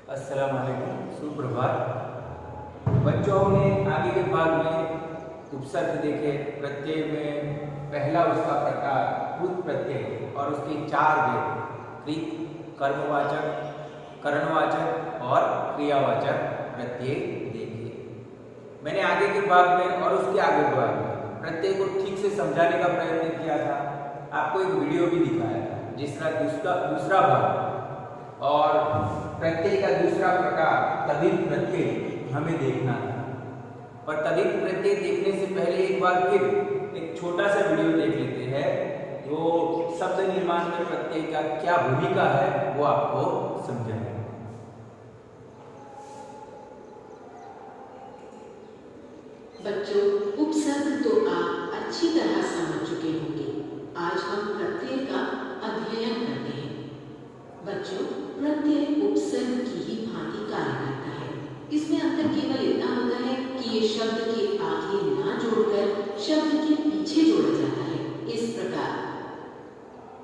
अस्सलाम वालेकुम, सुप्रभात। बच्चों, हमने आगे के भाग में उपसर्ग देखे। प्रत्यय में पहला उसका प्रकार कृत प्रत्यय और उसके चार भेद कृत, कर्मवाचक, करणवाचक और क्रियावाचक प्रत्यय देखे। मैंने आगे के भाग में और उसके आगे के भाग में प्रत्यय को ठीक से समझाने का प्रयत्न किया था। आपको एक वीडियो भी दिखाया था जिसका दूसरा भाग और प्रत्यय का दूसरा प्रकार तद्धित प्रत्यय हमें देखना था। पर तद्धित प्रत्यय देखने से पहले एक बार फिर एक छोटा सा वीडियो देख लेते हैं जो शब्द निर्माण में प्रत्यय का क्या भूमिका है वो आपको समझाएगा। बच्चों, उपसर्ग तो आप अच्छी तरह समझ चुके होंगे। आज हम प्रत्यय का अध्ययन करते हैं। बच्चों, प्रत्यय उपसर्ग की ही भांति कार्य करता है। इसमें अंतर केवल इतना होता है कि ये शब्द के आगे ना जोड़कर शब्द के पीछे जोड़ा जाता है। इस प्रकार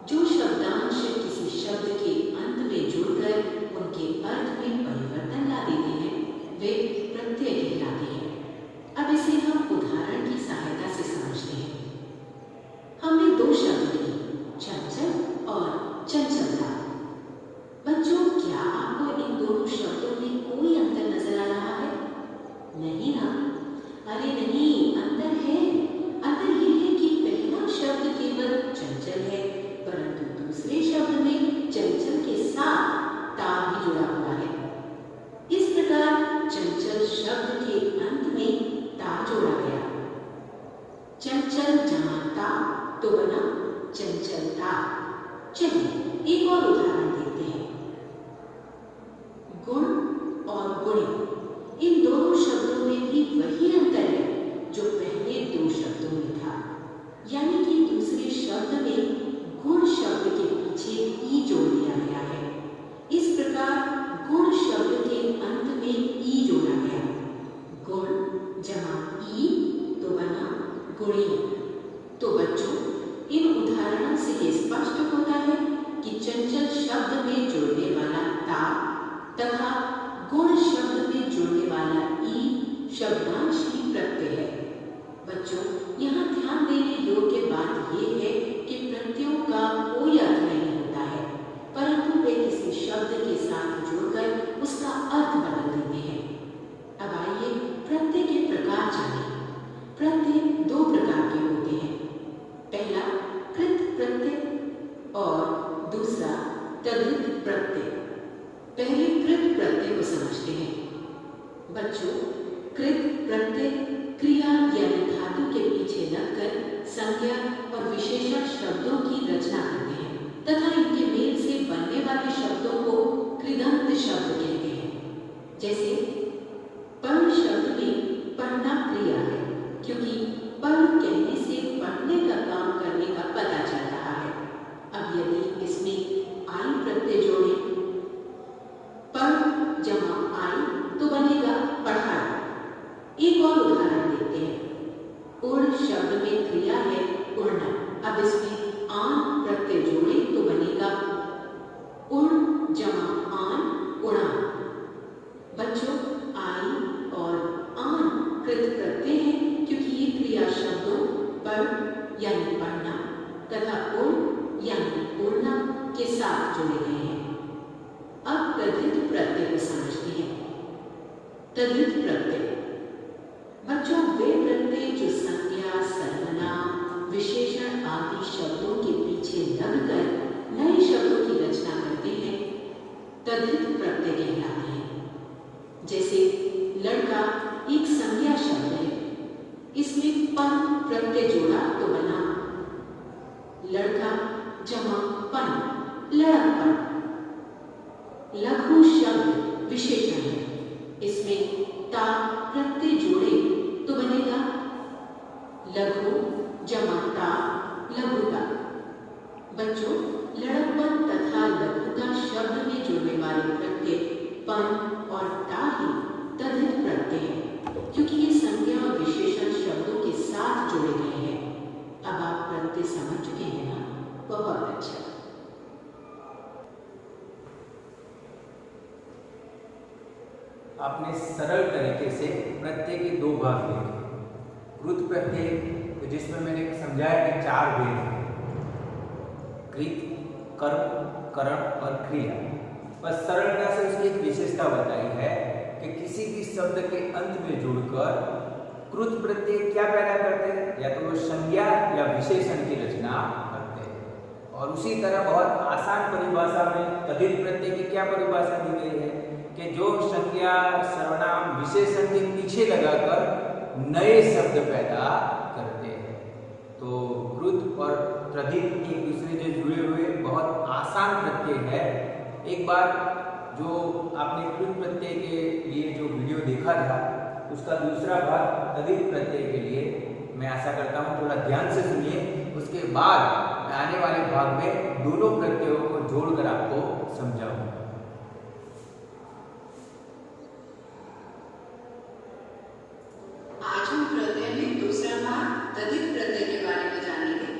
जो शब्दांश किसी शब्द के अंत में जुड़कर उनके अर्थ में परिवर्तन ला देते हैं वे प्रत्यय कहलाते हैं। अब इसे हम उदाहरण की सहायता से समझते हैं। हमने दो शब्द लिए, चंचल और चंचलता। बच्चों, क्या आपको इन दोनों शब्दों में कोई अंतर नजर आ रहा है? नहीं ना? अरे नहीं, अंतर है। अंतर यह है कि पहला शब्द केवल चंचल है, परंतु दूसरे शब्द में चंचल के साथ ता भी जुड़ा हुआ है। इस प्रकार चंचल शब्द के अंत में ता जोड़ा गया। चंचल जहाँ ता तो बना चंचलता। चलिए एक और उदाहरण देखते हैं। गुण और गुणी, इन दोनों शब्दों में भी वही अंतर है जो पहले दो शब्दों में था, यानी कि दूसरे शब्द में गुण शब्द के पीछे ई जोड़ दिया गया है। इस प्रकार गुण शब्द के अंत में ई जोड़ा गया। गुण जहाँ ई तो बना गुणी। तो बच्चों, इन उदाहरणों से ये स्पष्ट होता है कि चंचल शब्द में जुड़ने वाला ता तथा गुण शब्द में जुड़ने वाला ई शब्दांश ही प्रत्यय है। बच्चों, यहाँ ध्यान देने योग्य बात यह है कि प्रत्ययों का कोई अर्थ नहीं होता है, परंतु वे किसी शब्द के साथ जुड़कर उसका अर्थ बदल देते हैं। अब आइए प्रत्यय के प्रकार जानें। प्रत्यय दो प्रकार के होते हैं। पहला कृत प्रत्यय और दूसरा तद्धित प्रत्यय। पहले कृत प्रत्यय को समझते हैं। बच्चों, कृत प्रत्यय क्रिया यानी धातु के पीछे लगकर संज्ञा और विशेषण शब्दों की रचना करते हैं तथा इनके मेल से बनने वाले शब्दों को कृदंत शब्द कहते हैं। जैसे पढ़ शब्द में पढ़ना क्रिया है, क्योंकि पढ़ कहने से पढ़ने का काम करने का पता चल रहा है। अब यदि इसमें आई प्रत्यय जोड़े, पढ़ जमा आई तो बनेगा पढ़ाई। एक और उदाहरण देखते हैं। उड़ शब्द में क्रिया है उड़ना। अब इसमें आन प्रत्यय जोड़े तो बनेगा उड़ जमा आन उड़ा। बच्चों, आई और आन कृत प्रत्यय हैं, क्योंकि ये क्रिया शब्दों पढ़ यानी पढ़ना तथा उड़ यानी उड़ना के साथ जुड़े गए हैं। अब तद्धित प्रत्यय को समझते हैं। तद्धित प्रत्यय बच्चों वे प्रत्यय जो संज्ञा, सर्वनाम, विशेषण आदि शब्दों के पीछे लगकर नए शब्दों की रचना करते हैं, तद्धित प्रत्यय कहलाते हैं। जैसे लड़का एक संज्ञा शब्द है, इसमें पन प्रत्यय जोड़ा तो बना लड़का जमा पन लड़कपन। लघु शब्द विशेषण है, इसमें ता प्रत्यय जोड़े तो बनेगा लघु जमा ता लघुता। बच्चों, लड़कपन तथा लघुता शब्द में जुड़ने वाले प्रत्यय पन और ता ही तद्धित प्रत्यय है, क्योंकि ये संज्ञा और विशेषण शब्दों के साथ जोड़े गए हैं। अब आप प्रत्यय समझ चुके हैं ना? बहुत अच्छा। आपने सरल तरीके से प्रत्यय के दो भाग देखे। कृत प्रत्यय तो जिसमें मैंने समझाया कि चार भेद हैं, कृत, कर्म, करण और क्रिया। बस सरलता से उसकी एक विशेषता बताई है कि किसी भी शब्द के अंत में जुड़कर कृत प्रत्यय क्या पैदा करते हैं, या तो वो संज्ञा या विशेषण की रचना करते हैं। और उसी तरह बहुत आसान परिभाषा में तद्धित प्रत्यय की क्या परिभाषा दी गई है कि जो संज्ञा, सर्वनाम, विशेषण के पीछे लगाकर नए शब्द पैदा करते हैं। तो कृत और तद्धित एक दूसरे से जुड़े हुए बहुत आसान प्रत्यय है। एक बार जो आपने कृत प्रत्यय के लिए जो वीडियो देखा था, उसका दूसरा भाग तद्धित प्रत्यय के लिए मैं आशा करता हूँ थोड़ा ध्यान से सुनिए। उसके बाद मैं आने वाले भाग में दोनों प्रत्ययों को जोड़कर आपको समझाऊंगा। आज हम प्रत्यय में दूसरा भाग तद्धित प्रत्यय के बारे में जानेंगे।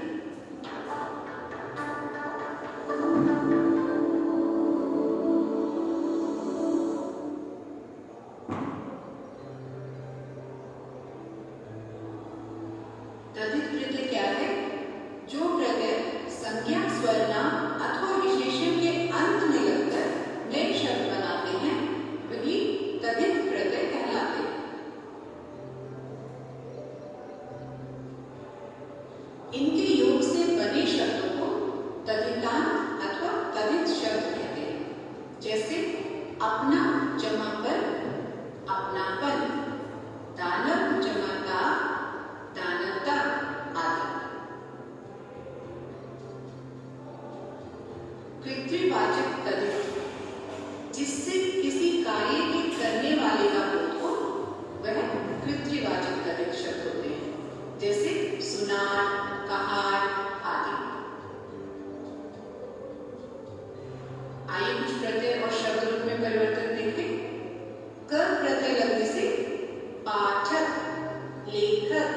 तद्धित प्रत्यय क्या है? जो प्रत्यय संज्ञा, सर्वनाम अथवा विशेषण के अंत में लगकर नए शब्द बनाते हैं, वही तद्धित प्रत्यय कहलाते हैं। इनके योग से बने शब्दों को तद्धितांत अथवा तद्धित शब्द कहते हैं। जैसे अपना जमा पर, अपनापन, दानव जमा दा, दानवता आदि। कृत्रिवाचक तद्धित, जिससे किसी कार्य के करने वाले का बोध हो, वह कृत्रिवाचक तद्धित शब्द होते हैं। जैसे सुनार, कहार आदि। आइए कुछ प्रत्यय और शब्द रूप में परिवर्तन देखें। क प्रत्यय लगने से पाठक, लेखक,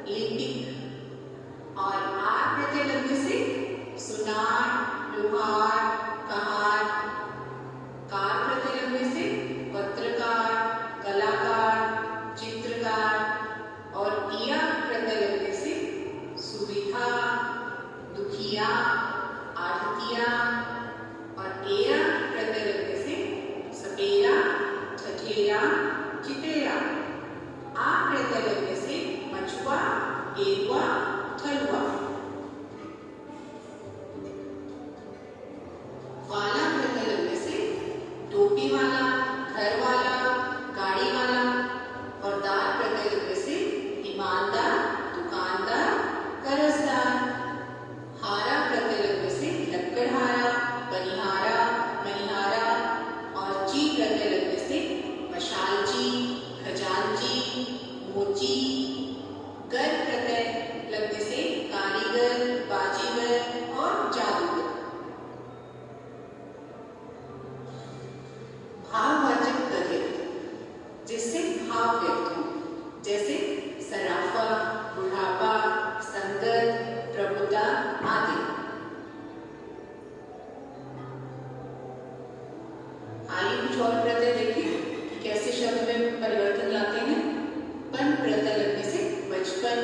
लिपिक। और आर प्रत्यय लगने से सुनार, लोहार, कहार। कार प्रत्यय लगने से पत्रकार, कलाकार, चित्रकार। और इया प्रत्यय लगने से सुविधा, दुखिया, आढ़तिया। और एरा प्रत्यय लगने से सपेरा, ठठेरा, चितेरा। आ प्रत्यय लगने से मछुआ, गेरुआ, ठलुआ। वाला प्रत्यय लगने से टोपी वाला, घर वाला, गाड़ी वाला। और दार प्रत्यय लगने से ईमानदार, दुकानदार, कर्जदार। हारा प्रत्यय लगने से लक्कड़हारा, बनिहारा, मनिहारा। और ची प्रत्यय लगने से मशालची, खजांची, मोची। गर प्रत्यय लगने से कारीगर, बाजीगर और जादूगर। भाववाचक तद्धित, जिससे भाव व्यक्त हो, जैसे सराफा, बुढ़ापा, संगत, प्रभुता आदि। आइए कुछ और प्रत्यय देखें कैसे शब्द में परिवर्तन लाते हैं। पन प्रत्यय लगने से बचपन,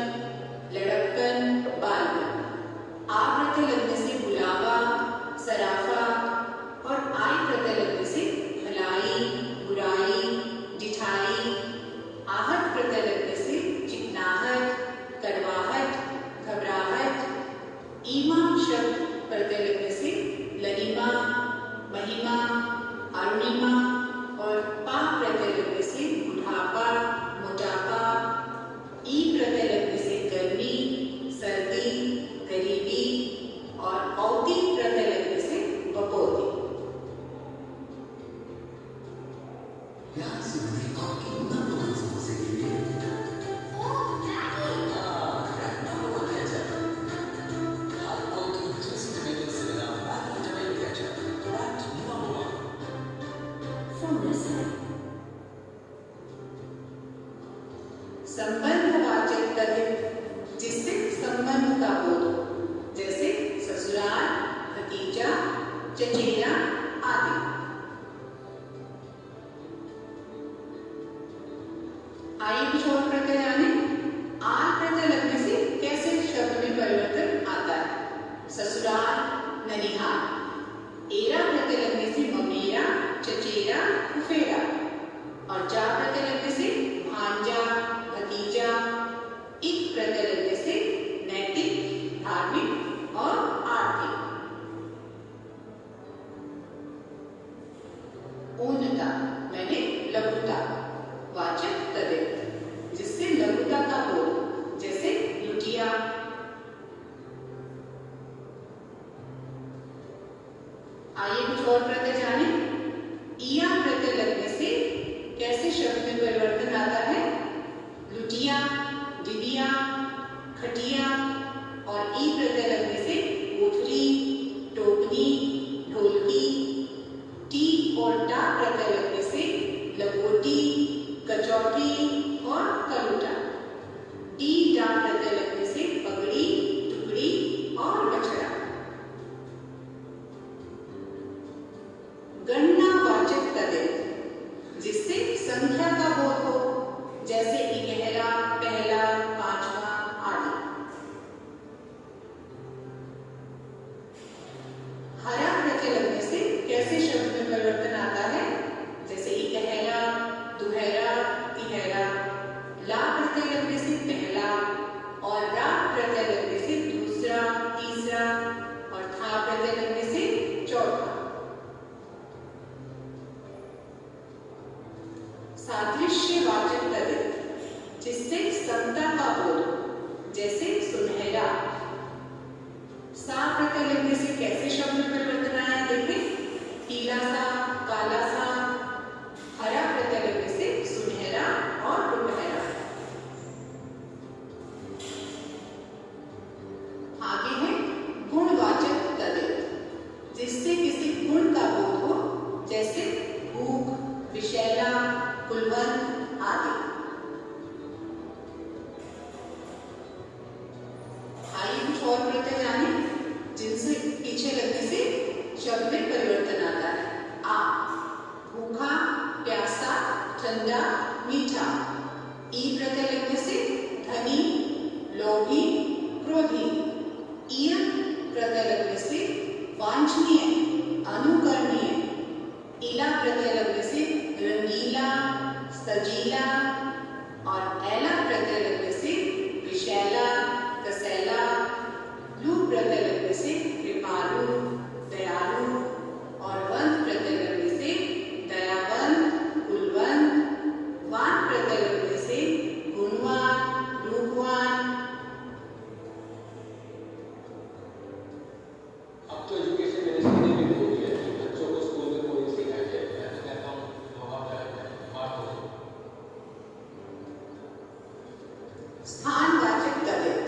लड़कपन, बालपन। आ प्रत्यय लगने से बुलावा, सराफा। और आई प्रत्यय लगने से भलाई, बुराई, जिठाई। आहट प्रत्यय लगने से चिकनाहट, कड़वाहट, घबराहट। ईमा शब्द प्रत्यय लगने से ललिमा, महिमा, अरुणिमा। और पा प्रत्यय लगने से बुढ़ापा, मोटापा। ई प्रत्यय लगने से गर्मी, सर्दी, गरीबी। और औती प्रत्यय लगने से बपोती। संबंधवाचक तद्धित, जिससे संबंध का बोध हो, जैसे ससुराल, भतीजा, चचेरा आदि। ससुराल, ननिहाल। एरा प्रत्यय लगने से ममेरा, चचेरा, फुफेरा। और जा प्रत्यय लगने से भांजा, भतीजा। इक प्रत्यय लगने से नैतिक, धार्मिक और आर्थिक। ऊनता मैंने लघुता, वाचक तद्धित, जिससे लघुता का बोध, जैसे लुटिया। आइए कुछ और प्रत्यय जाने। इया प्रत्यय लगने से कैसे शब्द में परिवर्तन आता है? लुटिया, डिबिया, खटिया। और ई प्रत्यय लगने से कोठरी, टोकनी, ढोलकी। टी और टा प्रत्यय लगने से लंगोटी, कचौटी और कलूटा। डी डा प्रत्यय लगने से पगड़ी, टुकड़ी और बछड़ा। गणनावाचक तद्धित, जिससे संख्या का बोध हो, जैसे इकहरा, पहला, पांचवा आदि। हरा प्रत्यय लगने से कैसे शब्द में परिवर्तन आता है? जैसे इकहरा, दुहरा, तिहरा। ला प्रत्यय लगने से पहला और रा प्रत्यय लगने से दूसरा, तीसरा और था प्रत्यय लगने से चौथा। सादृश्यवाचक तद्धित, जिससे समता का बोध, जैसे सुनहरा। सा प्रत्यय लगने से कैसे शब्द में परिवर्तन आया? देखें, पीला सा, काला सा। हरा प्रत्यय लगने से सुनहरा और दोपहरा। आगे है गुणवाचक तद्धित, जिससे किसी गुण का बोध हो, जैसे भूख, विषैला, कुलवंत आदि। आइए कुछ और प्रत्यय जाने, जिनसे पीछे लगने से शब्द में परिवर्तन आता है। आ, भूखा, प्यासा, ठंडा, मीठा। ई प्रत्यय लगने से धनी, लोभी, क्रोधी। इय प्रत्यय लगने से वांछनीय, अनुकरणीय। इला प्रत्यय लगने से रंगीला, सजीला। और एला प्रत्यय लगने से विषैला, कसैला। लू प्रत्यय लगने से कृपालु, दयालु। और वंत प्रत्यय लगने से दयावंत, कुलवंत। वान प्रत्यय लगने से गुणवान, रूपवान। अब तो एजुकेशन मिनिस्ट्री ने भी बोल दिया कि बच्चों को स्कूल में कोई सिखाया जाए। मैं तो कहता हूँ स्थानवाचक तद्धित,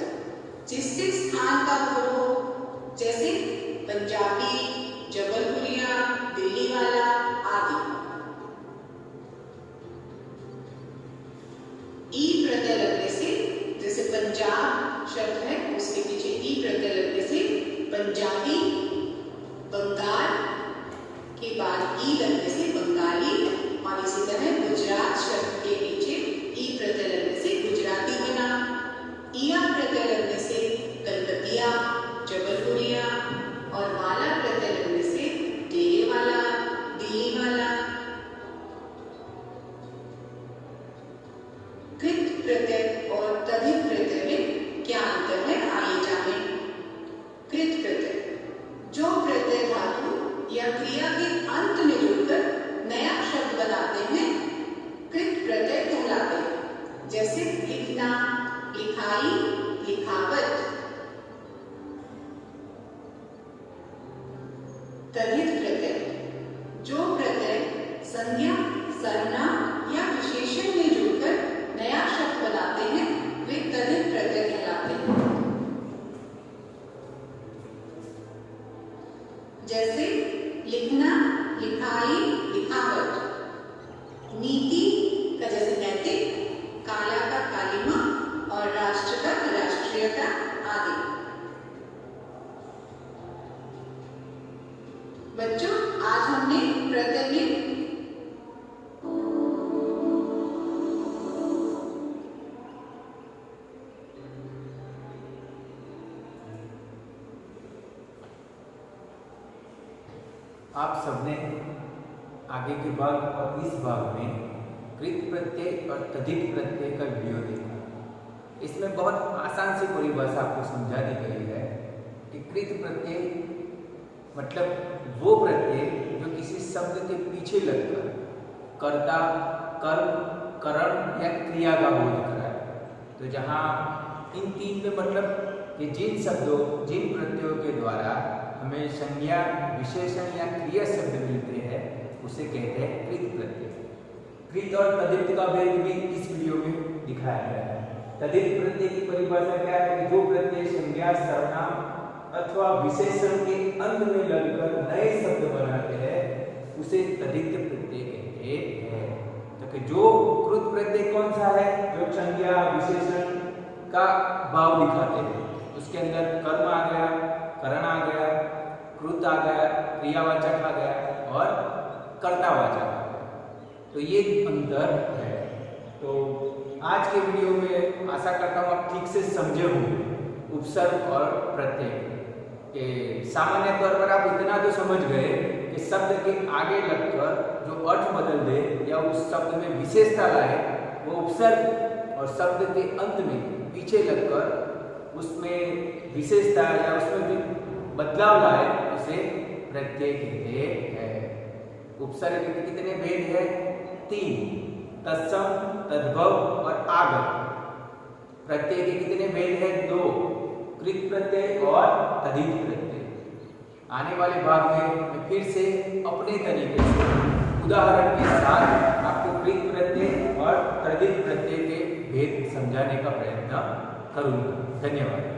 जिससे स्थान का बोध हो, जैसे पंजाबी, जबलपुरिया, दिल्ली वाला आदि। ई प्रत्यय लगने से, जैसे पंजाब शब्द है उसके पीछे ई प्रत्यय लगने से पंजाबी, बंगाल के बाद ई लगने से बंगाली। और इसी तरह गुजरात शब्द के पीछे ई प्रत्यय लगने से गुजराती बना। इया प्रत्यय लगने से कलकतिया, जबलपुरिया। और वाला प्रत्यय लगने से डेरे वाला, दिल्ली वाला। कृत प्रत्यय और तद्धित प्रत्यय में क्या अंतर है? आइए जानें। कृत प्रत्यय, जो प्रत्यय धातु या क्रिया के अंत में जुड़कर नया शब्द बनाते हैं, कृत प्रत्यय कहलाते हैं। जैसे लिखना, लिखाई, लिखावट। तद्धित प्रत्यय, जो प्रत्यय संज्ञा, सर्वनाम या विशेषण में जुड़कर नया शब्द बनाते हैं, वे तद्धित प्रत्यय कहलाते हैं। जैसे लिखना, लिखाई, लिखावट। नीति का जैसे नैतिक, काला का कालिमा और राष्ट्र का राष्ट्रीयता आदि। बच्चों, आज हमने प्रत्यय में आप सबने आगे के भाग और इस भाग में कृत प्रत्यय और तद्धित प्रत्यय का वीडियो देखा। इसमें बहुत आसान सी परिभाषा आपको समझा दी गई है कि कृत प्रत्यय मतलब वो प्रत्यय जो किसी शब्द के पीछे लगकर कर्ता, कर्म, करण या क्रिया का बोध कराए। तो जहाँ इन तीन में मतलब कि जिन शब्दों, जिन प्रत्ययों के द्वारा हमें संज्ञा, विशेषण या क्रिया शब्द मिलते हैं उसे कहते हैं कृत प्रत्यय। कृत और तद्धित का भेद भी इस वीडियो में दिखाया गया है। तद्धित प्रत्यय की परिभाषा क्या है कि जो प्रत्यय संज्ञा, सर्वनाम अथवा विशेषण के अंत में लगकर नए शब्द बनाते हैं उसे तद्धित प्रत्यय कहते हैं। तो कि जो कृत प्रत्यय कौन सा है? जो संज्ञा, विशेषण का भाव दिखाते हैं। उसके अंदर कर्म आ गया, करण आ गया, कृत आ गया, क्रियावाचक आ गया और कर्तावाचक आ गया। तो ये अंतर है। तो आज के वीडियो में आशा करता हूँ आप ठीक से समझे होंगे उपसर्ग और प्रत्यय के। सामान्य तौर पर आप इतना तो समझ गए कि शब्द के आगे लगकर जो अर्थ बदल दे या उस शब्द में विशेषता लाए वो उपसर्ग, और शब्द के अंत में पीछे लगकर उसमें विशेषता या उसमें भी बदलाव लाए उसे प्रत्यय कहते हैं। उपसर्ग के कितने भेद हैं? 3, तत्सम, तद्भव और आगम। प्रत्यय के कितने भेद हैं? 2, कृत प्रत्यय और तद्धित प्रत्यय। आने वाले भाग में मैं फिर से अपने तरीके से उदाहरण के साथ आपको कृत प्रत्यय और तद्धित प्रत्यय के भेद समझाने का प्रयत्न करूंगा। धन्यवाद।